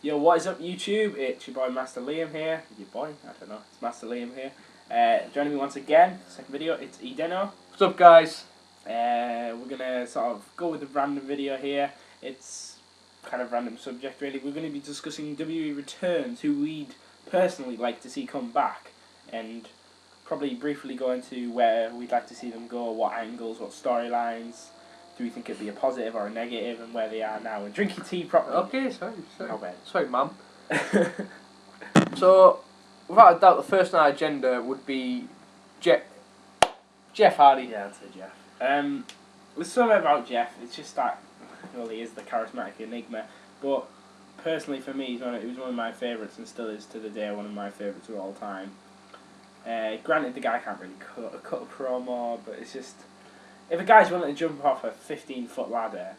Yo, what is up, YouTube? It's your boy MasterLiam here. Your boy? I don't know. It's MasterLiam here. Joining me once again, second video, it's Edeno. What's up, guys? We're gonna sort of go with a random video here. It's kind of random subject, really. We're gonna be discussing WWE returns, who we'd personally like to see come back, and probably briefly go into where we'd like to see them go, what angles, what storylines. Do we think it'd be a positive or a negative, and where they are now? And drink your tea properly. Okay, sorry. Oh, Sorry, ma'am. So, without a doubt, the first on our agenda would be Jeff Hardy. Yeah, I'd say Jeff. There's something about Jeff. It's just that, well, he is the charismatic enigma. But personally, for me, he was one of my favourites, and still is to the day one of my favourites of all time. Granted, the guy can't really cut a promo, but it's just, if a guy's willing to jump off a 15-foot ladder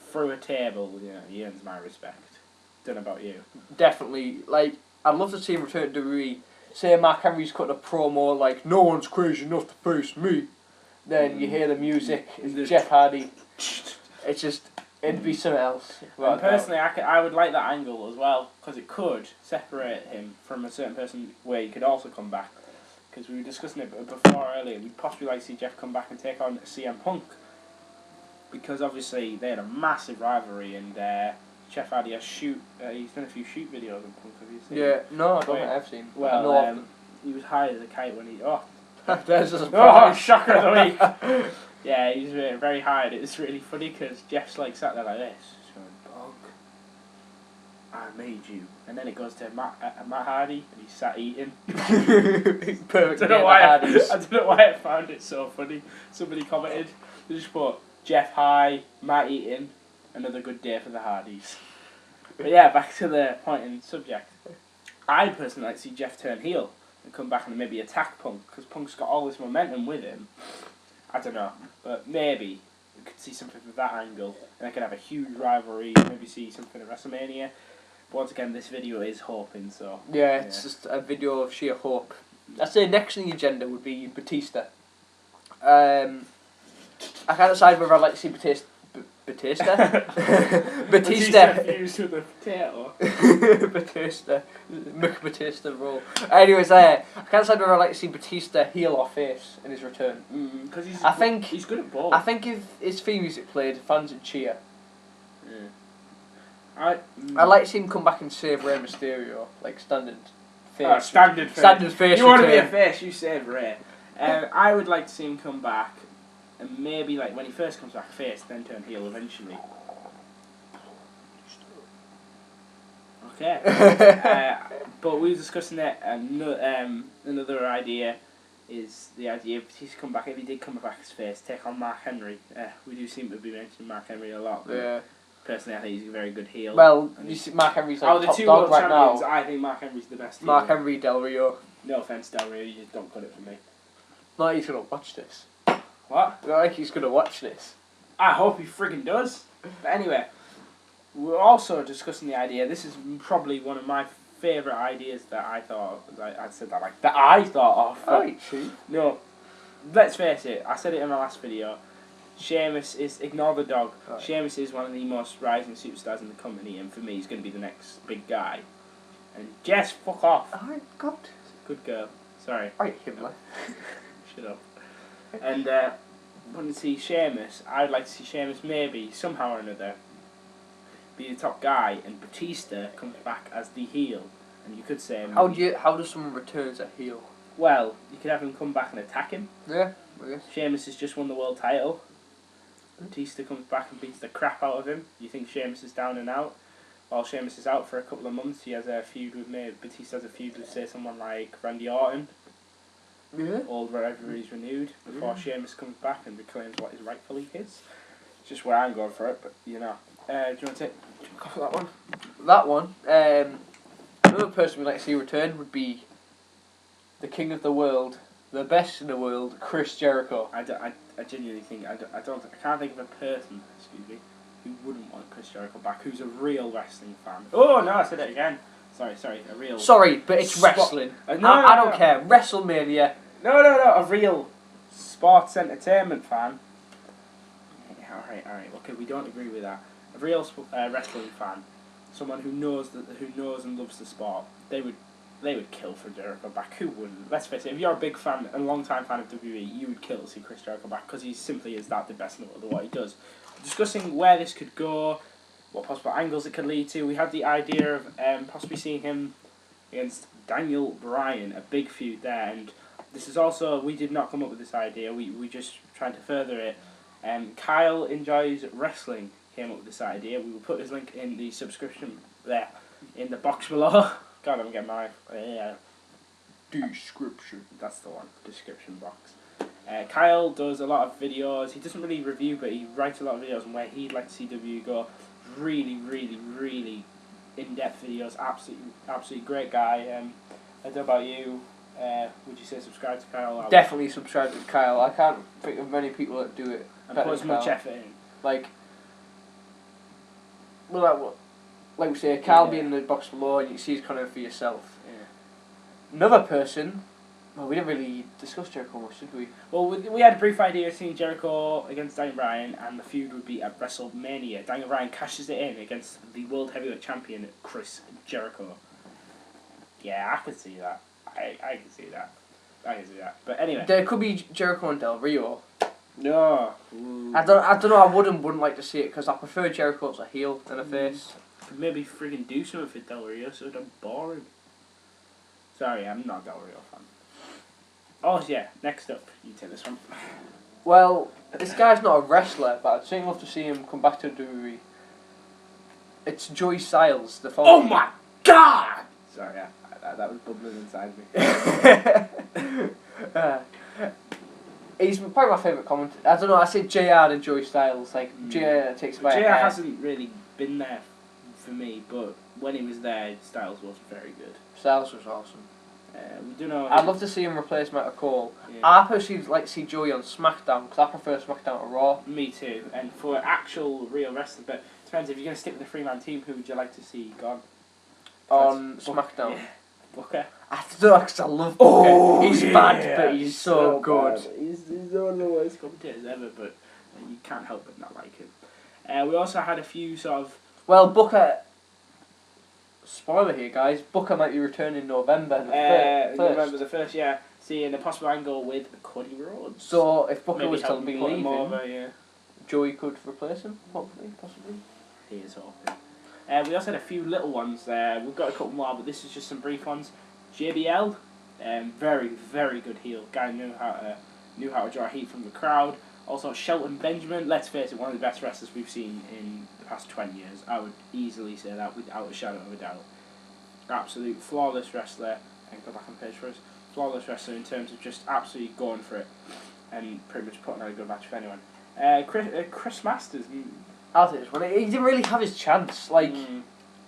through a table, you know, he earns my respect. Don't know about you. Definitely. Like, I'd love to see him return to WWE. Say Mark Henry's cutting a promo like, "No one's crazy enough to face me." Then you hear the music, it's Jeff Hardy. It's just, it'd be something else. And personally, I would like that angle as well, because it could separate him from a certain person where he could also come back. Because we were discussing it before earlier, we'd possibly like to see Jeff come back and take on CM Punk. Because obviously they had a massive rivalry, and Jeff Hardy has he's done a few shoot videos of Punk, have you seen? Yeah, no, I don't think I've seen. Well, he was high as a kite when he... There's a surprise. Oh, shocker of the week! Yeah, he's very high, and it's really funny because Jeff's like sat there like this, going, "Punk, I made you." And then it goes to Matt Hardy, and he's sat eating. Perfect. I don't know why I found it so funny. Somebody commented, they just put, "Jeff high, Matt eating, another good day for the Hardys." But yeah, back to the point and subject. I'd personally like to see Jeff turn heel and come back and maybe attack Punk, because Punk's got all this momentum with him. I don't know, but maybe we could see something from that angle, and I could have a huge rivalry, maybe see something at WrestleMania. But once again, this video is hoping, so... Yeah, it's just a video of sheer hope. I'd say next on the agenda would be Batista. I can't decide whether I'd like to see Batista. Batista fused with a potato. Batista. McBatista roll. Anyways, I can't decide whether I'd like to see Batista heel or face in his return. Because he's good at both. I think if his theme music played, fans would cheer. Yeah. I'd like to see him come back and save Rey Mysterio, like standard face. Oh, standard face. Standard face. You want to be a face, you save Rey. I would like to see him come back, and maybe like when he first comes back face, then turn heel eventually. Okay. But we were discussing that, another idea is the idea of Batista come back, if he did come back as face, take on Mark Henry. We do seem to be mentioning Mark Henry a lot. Yeah. Personally, I think he's a very good heel. Well, you see Mark Henry's like the top two dog world right champions, now. I think Mark Henry's the best heel. Mark Henry, Del Rio. No offense, Del Rio, you just don't cut it for me. Not he's gonna watch this. What? Not like he's gonna watch this. I hope he friggin' does. But anyway, we're also discussing the idea. This is probably one of my favourite ideas that I thought of. I said that like that I thought of. Alright, see. No, let's face it. I said it in my last video. Sheamus is, ignore the dog. Right. Sheamus is one of the most rising superstars in the company, and for me, he's going to be the next big guy. And Jess, fuck off. Alright, God. Good girl. Sorry. Alright, Himmler. Shut up. And want to see Sheamus. I'd like to see Sheamus maybe somehow or another be the top guy, and Batista comes back as the heel. And you could say, How does someone return as a heel? well, you could have him come back and attack him. Yeah, I guess. Sheamus has just won the world title. Batista comes back and beats the crap out of him. You think Sheamus is down and out? While Sheamus is out for a couple of months, he has a feud with Batista has a feud with, say, someone like Randy Orton. Yeah. Old rivalry's renewed before Sheamus comes back and reclaims what is rightfully his. It's just where I'm going for it, but you know. Do you want to take that one? That one. Another person we'd like to see return would be the king of the world, the best in the world, Chris Jericho. I genuinely think I can't think of a person, excuse me, who wouldn't want Chris Jericho back, who's a real wrestling fan. Oh no, I said it again. Sorry, a real. Sorry, but it's wrestling. I don't care. WrestleMania. No, a real sports entertainment fan. Alright, okay, we don't agree with that. A real wrestling fan. someone who knows and loves the sport, they would kill for Jericho back. Who wouldn't? Let's face it. If you're a big fan, a long-time fan of WWE, you would kill to see Chris Jericho back because he simply is that the best in the world at what he does. Discussing where this could go, what possible angles it could lead to. We had the idea of possibly seeing him against Daniel Bryan, a big feud there, and this is also, we did not come up with this idea, we just tried to further it. Kyle Enjoys Wrestling came up with this idea. We will put his link in the subscription there, in the box below. God, I'm getting my description. That's the one, description box. Kyle does a lot of videos. He doesn't really review, but he writes a lot of videos on where he'd like to see WWE go. Really, really, really in-depth videos. Absolutely great guy. I don't know about you. Would you say subscribe to Kyle? Definitely subscribe to Kyle. I can't think of many people that do it. And put as much effort in. Like we say, Kyle be in the box below, and you can see his content for yourself. Yeah. Another person. Well, we didn't really discuss Jericho much, did we? Well, we had a brief idea of seeing Jericho against Daniel Bryan, and the feud would be at WrestleMania. Daniel Bryan cashes it in against the World Heavyweight Champion, Chris Jericho. Yeah, I could see that. I can see that. I can see that. But anyway. There could be Jericho and Del Rio. No. I don't know, I wouldn't like to see it, because I prefer Jericho as a heel than a face. Maybe friggin' do something for Del Rio so it'd bore him. Sorry, I'm not a Del Rio fan. Oh yeah, next up, you take this one. Well, this guy's not a wrestler, but I'd certainly love to see him come back to WWE. It's Joey Styles, the former. Oh my god! Sorry, yeah, that was bubbling inside me. He's probably my favourite commentator. I don't know, I say JR and Joey Styles. Like, JR takes away. JR hasn't really been there for me, but when he was there, Styles was very good. Styles was awesome. We do know. I'd love to see him replace Michael Cole. Yeah. I personally like to see Joey on SmackDown, because I prefer SmackDown to Raw. Me too, and for actual real wrestling, but it depends, if you're going to stick with the three-man team, who would you like to see gone? On SmackDown. Yeah. Booker. I don't know, because I love Booker. He's bad, but he's so good. He's one of the worst commentators ever, but you can't help but not like him. We also had a few sort of... Well, Booker... Spoiler here, guys. Booker might be returning in November the 1st. November the 1st, yeah. Seeing a possible angle with Cody Rhodes. So, if Booker Maybe was to be leaving, over, Joey could replace him, hopefully, possibly. He is hoping. We also had a few little ones there. We've got a couple more, but this is just some brief ones. JBL, very, very good heel. Guy knew how to draw heat from the crowd. Also, Shelton Benjamin, let's face it, one of the best wrestlers we've seen in the past 20 years. I would easily say that without a shadow of a doubt. Absolute flawless wrestler, and go back on the page for us. Flawless wrestler in terms of just absolutely going for it and pretty much putting on a good match for anyone. Chris Masters. I'll say this one. He didn't really have his chance. Like, he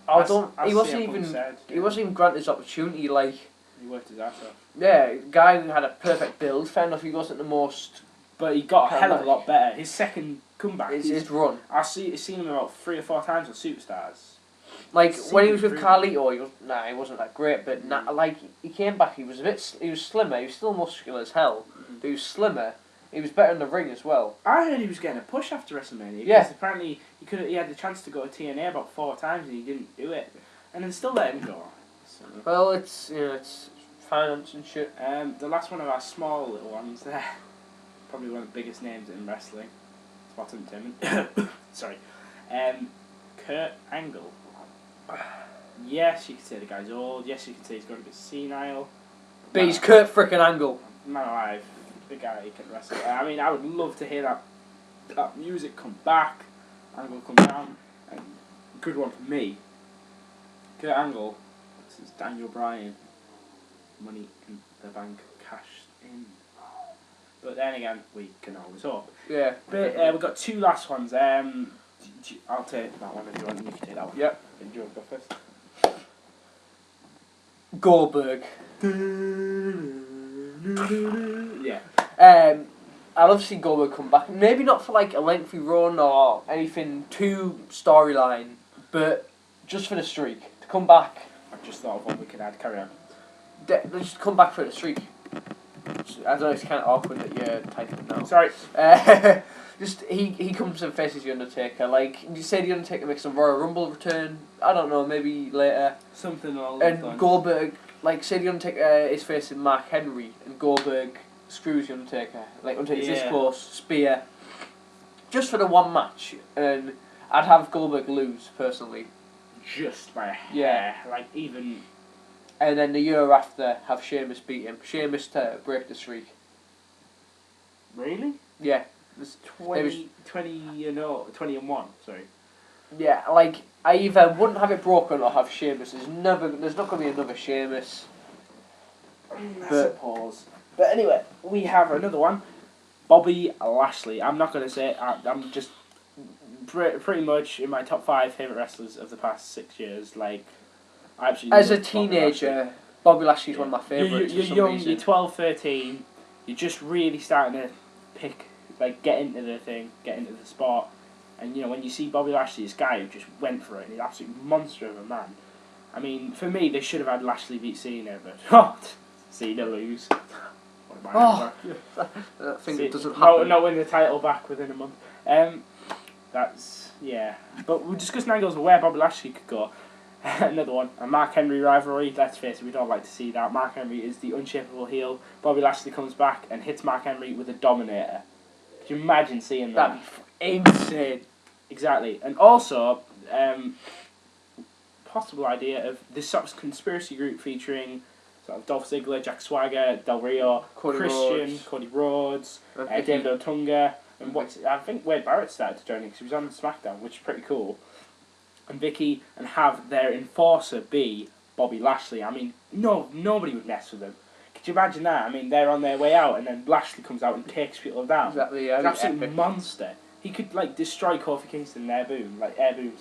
wasn't even granted his opportunity. Like, he worked his ass off. Yeah, guy who had a perfect build. Fair enough, he wasn't the most. But he got a hell of a lot better. His second comeback. His run. I've seen him about 3 or 4 times on Superstars. Like, when he was with Carlito, he wasn't that great, but like, he came back, he was slimmer, he was still muscular as hell, but he was slimmer, he was better in the ring as well. I heard he was getting a push after WrestleMania, yeah. Because apparently he had the chance to go to TNA about 4 times and he didn't do it, and then still let him go. So. Well, it's finance and shit. The last one of our small little ones there, probably one of the biggest names in wrestling, Spot Entertainment, sorry, Kurt Angle. Yes, you can say the guy's old. Yes, you can say he's got a bit senile. But he's Kurt frickin' Angle. Man alive, the guy can wrestle. I mean, I would love to hear that music come back. Angle come down. And good one for me. Kurt Angle. This is Daniel Bryan. Money in the bank, cashed in. But then again, we can always hope. Yeah. But we've got 2 last ones. I'll take that one if you want. You can take that one. Yep. Do you want to go first? Goldberg. Yeah. I'd love to see Goldberg come back. Maybe not for like a lengthy run or anything too storyline, but just for the streak. To come back. I've just thought of what we could add. Carry on. Just come back for the streak. I don't know, it's kind of awkward that you're typing now. Sorry. Just he comes and faces the Undertaker. Like, you say the Undertaker makes a Royal Rumble return. I don't know, maybe later. Something along those And lines. Goldberg, like, say the Undertaker is facing Mark Henry, and Goldberg screws the Undertaker. Like, Undertaker's this close, spear, just for the one match. And I'd have Goldberg lose personally. Just by a hair. Like, even. And then the year after, have Sheamus beat him. Sheamus to break the streak. Really? Yeah. 20 and 1, sorry. Yeah, like, I either wouldn't have it broken or have Sheamus. There's not going to be another Sheamus. I suppose. But anyway, we have another one. Bobby Lashley. I'm not going to say it. I'm just pretty much in my top 5 favourite wrestlers of the past 6 years. Like, I absolutely as a love teenager, Bobby Lashley's one of my favourites. You're young, you're 12, 13. You're just really starting to get into the thing, get into the sport. And, you know, when you see Bobby Lashley, this guy who just went for it, and he's an absolute monster of a man. I mean, for me, they should have had Lashley beat Cena, but Cena lose. I think it doesn't happen. Not win the title back within a month. But we'll discuss angles of where Bobby Lashley could go. Another one, a Mark Henry rivalry. Let's face it, we don't like to see that. Mark Henry is the unshakable heel. Bobby Lashley comes back and hits Mark Henry with a Dominator. Could you imagine seeing that? That'd be insane. Exactly. And also, possible idea of this sort of conspiracy group featuring sort of Dolph Ziggler, Jack Swagger, Del Rio, Christian, Cody Rhodes, David Otunga, and I think Wade Barrett started to join because he was on SmackDown, which is pretty cool. And Vicky, and have their enforcer be Bobby Lashley. I mean, nobody would mess with them. Could you imagine that? I mean, they're on their way out, and then Lashley comes out and takes people down. Exactly, yeah. He's an absolute monster. He could, like, destroy Kofi Kingston and Air Boom,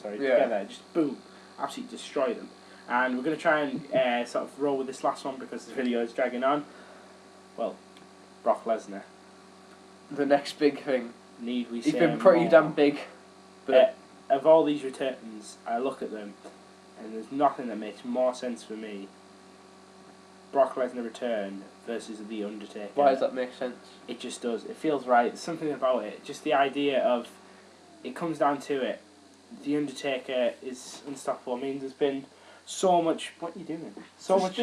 together. Just boom. Absolutely destroy them. And we're going to try and sort of roll with this last one because the video is dragging on. Well, Brock Lesnar. The next big thing. Need we say He's been pretty damn big. But of all these returns, I look at them, and there's nothing that makes more sense for me. Brock Lesnar return versus The Undertaker. Why does that make sense? It just does. It feels right. There's something about it. Just the idea of, it comes down to it. The Undertaker is unstoppable. I mean, there's been so much. What are you doing? So much.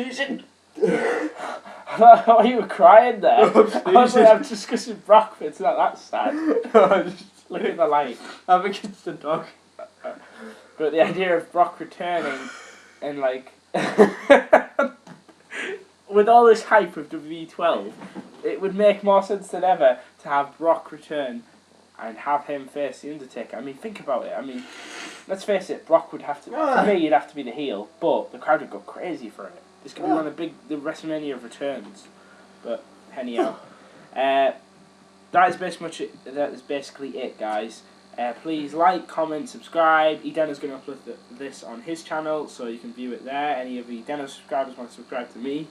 Oh, you were crying there. I'm discussing Brock, but it's not that sad. Look at the light. I'm against the dog. But the idea of Brock returning and like with all this hype of WWE12, it would make more sense than ever to have Brock return and have him face The Undertaker. I mean, think about it. I mean, let's face it, Brock would have to, for me, he'd have to be the heel, but the crowd would go crazy for it. This could be one of the WrestleMania of returns. But anyhow, that is basically it, guys. Please like, comment, subscribe. Edeno's going to upload this on his channel, so you can view it there. Any of the Edeno subscribers want to subscribe to me,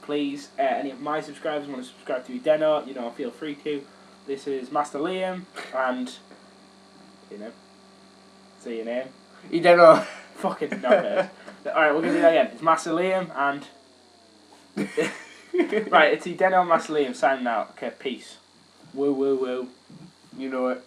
please. Any of my subscribers want to subscribe to Edeno, feel free to. This is MasterLiam, and, say your name. Edeno. Fucking no. Alright, we're going to do that again. It's MasterLiam, and... Right, it's Edeno and MasterLiam signing out. Okay, peace. Woo, woo, woo. You know it.